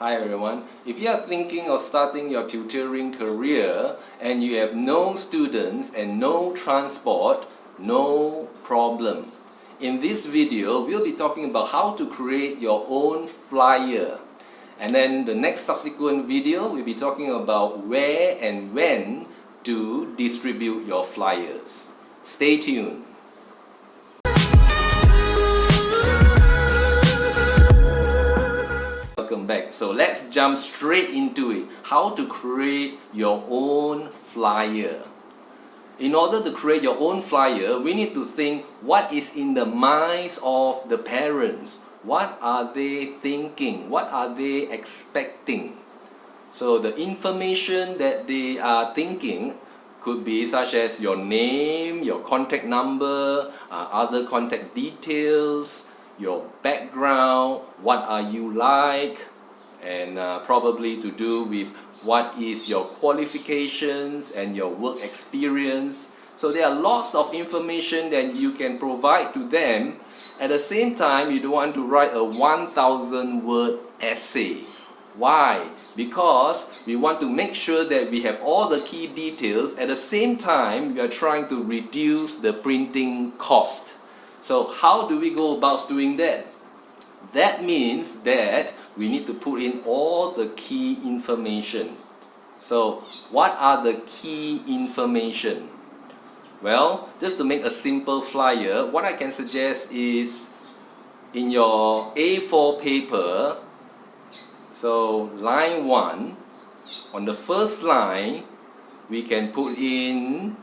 Hi everyone. If you are thinking of starting your tutoring career and you have no students and no transport, no problem. In this video, we'll be talking about how to create your own flyer. And then the next subsequent video, we'll be talking about where and when to distribute your flyers. Stay tuned. Welcome back. So let's jump straight into it. How to create your own flyer. In order to create your own flyer, we need to think what is in the minds of the parents. What are they thinking? What are they expecting? So the information that they are thinking could be such as your name, your contact number, other contact details, your background, what are you like, and probably to do with what is your qualifications and your work experience. So there are lots of information that you can provide to them. At the same time, you don't want to write a 1,000 word essay. Why? Because we want to make sure that we have all the key details. At the same time, we are trying to reduce the printing cost. So how do we go about doing that? That means that we need to put in all the key information. So what are the key information? Well, just to make a simple flyer, what I can suggest is in your A4 paper, so line 1, on the first line, we can put in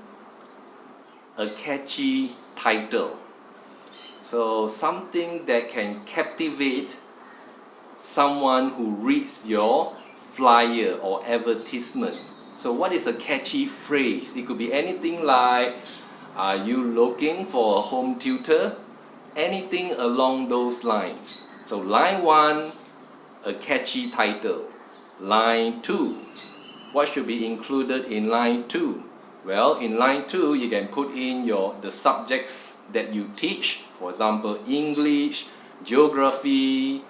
a catchy title. So something that can captivate someone who reads your flyer or advertisement. So what is a catchy phrase? It could be anything like, are you looking for a home tutor? Anything along those lines. So line 1, a catchy title. Line 2, what should be included in line 2? Well, in line 2, you can put in the subjects that you teach. For example, English, geography,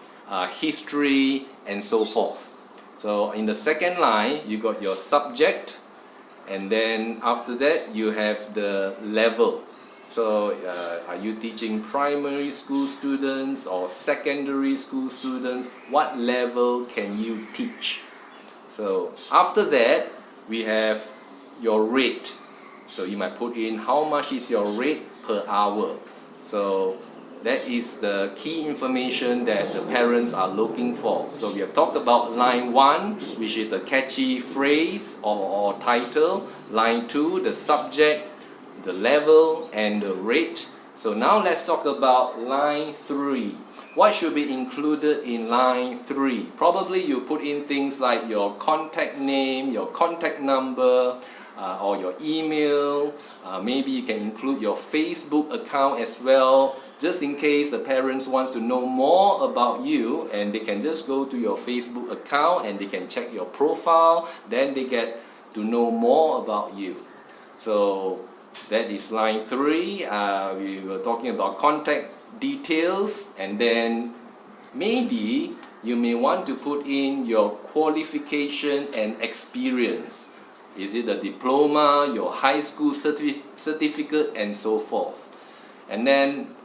history, and so forth. So in the second line, you got your subject, and then after that, you have the level. So are you teaching primary school students or secondary school students? What level can you teach? So after that, we have your rate. So you might put in how much is your rate per hour. So that is the key information that the parents are looking for. So we have talked about line 1, which is a catchy phrase or title. Line 2, the subject, the level, and the rate. So now let's talk about line 3. What should be included in line 3? Probably you put in things like your contact name, your contact number, or your email. Maybe you can include your Facebook account as well, just in case the parents want to know more about you, and they can just go to your Facebook account and they can check your profile, then they get to know more about you. So that is line 3. We were talking about contact details, and then maybe you may want to put in your qualification and experience. Is it a diploma, your high school certificate, and so forth. And then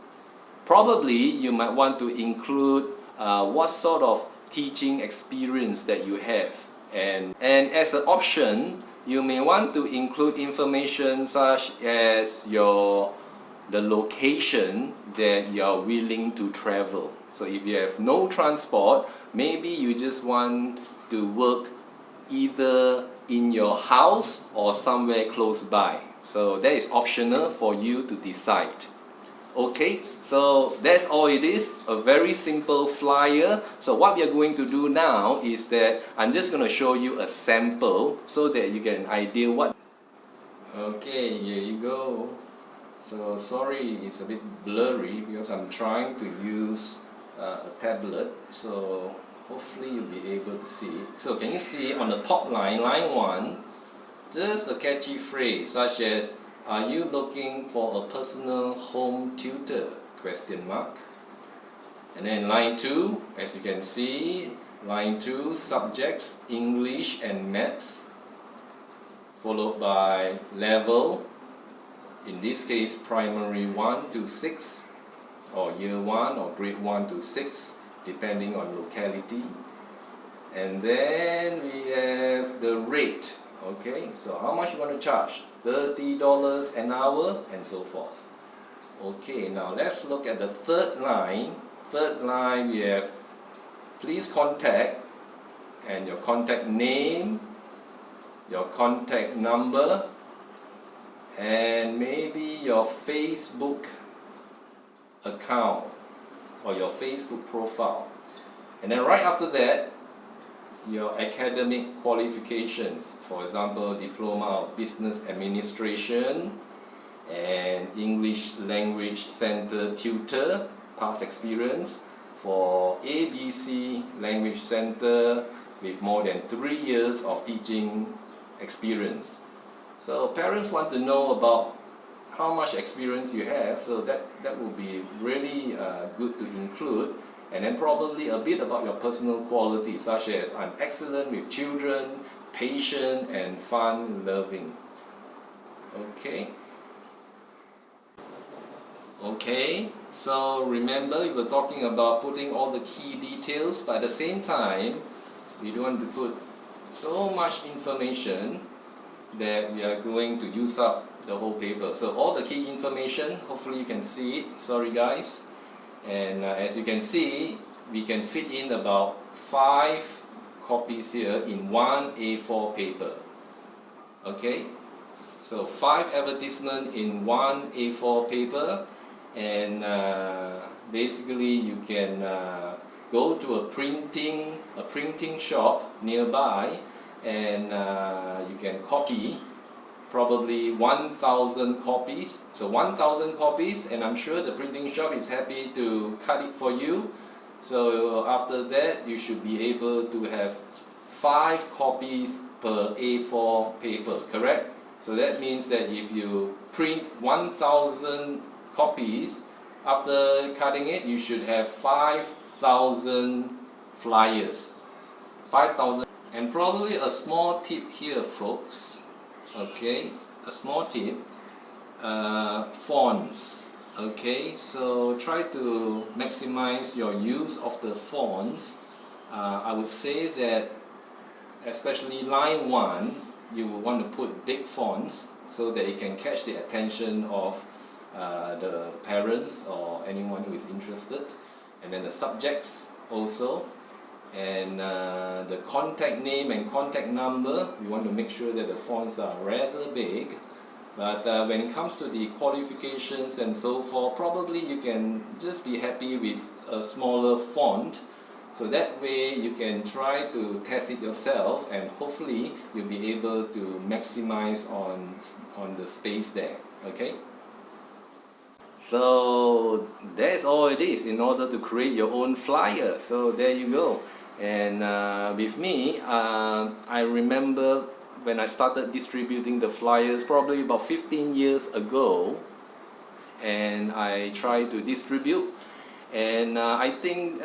probably you might want to include what sort of teaching experience that you have. And as an option, you may want to include information such as the location that you are willing to travel. So if you have no transport, maybe you just want to work either in your house or somewhere close by. So that is optional for you to decide. Okay, so that's all it is, a very simple flyer. So what we are going to do now is that I'm just going to show you a sample so that you get an idea what. Okay, here you go. So sorry, it's a bit blurry because I'm trying to use a tablet. So hopefully you'll be able to see it. So can you see on the top line, line 1, just a catchy phrase such as, are you looking for a personal home tutor? Question mark. And then line 2, as you can see, Line 2, subjects, English and Maths, followed by level, in this case primary 1 to 6, or year 1 or grade 1 to 6, depending on locality. And then we have the rate, okay, so how much you want to charge? $30 an hour and so forth. Okay, now let's look at the third line. Third line we have please contact, and your contact name, your contact number, and maybe your Facebook account or your Facebook profile. And then right after that, your academic qualifications, for example, Diploma of Business Administration and English Language Center Tutor, past experience for ABC Language Center with more than 3 years of teaching experience. So parents want to know about how much experience you have, so that would be really good to include. And then probably a bit about your personal qualities, such as I'm excellent with children, patient and fun-loving. Okay, so remember we were talking about putting all the key details, but at the same time we don't want to put so much information that we are going to use up the whole paper. So all the key information, hopefully you can see it, sorry guys. And as you can see, we can fit in about 5 copies here in one A4 paper. Okay, so 5 advertisements in one A4 paper, and basically you can go to a printing shop nearby, and you can copy probably 1,000 copies. So 1,000 copies, and I'm sure the printing shop is happy to cut it for you. So after that, you should be able to have 5 copies per A4 paper, correct? So that means that if you print 1,000 copies, after cutting it, you should have 5,000 flyers. 5,000. And probably a small tip here, folks. Okay, a small tip, fonts. Okay, so try to maximize your use of the fonts. I would say that especially line 1, you will want to put big fonts so that it can catch the attention of the parents or anyone who is interested. And then the subjects also. And the contact name and contact number, we want to make sure that the fonts are rather big. But when it comes to the qualifications and so forth, probably you can just be happy with a smaller font. So that way you can try to test it yourself, and hopefully you'll be able to maximize on the space there. Okay? So that's all it is in order to create your own flyer. So there you go. And with me, I remember when I started distributing the flyers probably about 15 years ago, and I tried to distribute, and I think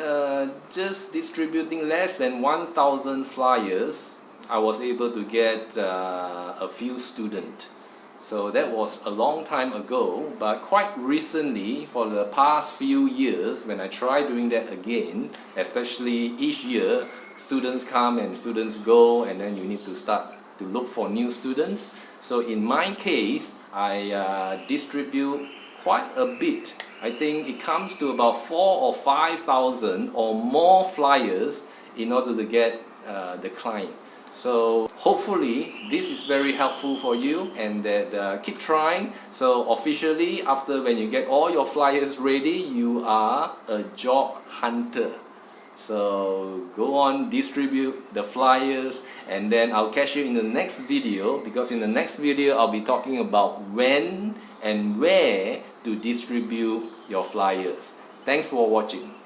just distributing less than 1,000 flyers, I was able to get a few students. So that was a long time ago, but quite recently, for the past few years, when I try doing that again, especially each year, students come and students go, and then you need to start to look for new students. So in my case, I distribute quite a bit. I think it comes to about 4,000 or 5,000 or more flyers in order to get the client. So hopefully this is very helpful for you, and that keep trying. So officially, after when you get all your flyers ready, you are a job hunter. So go on, distribute the flyers, and then I'll catch you in the next video, because in the next video I'll be talking about when and where to distribute your flyers. Thanks for watching.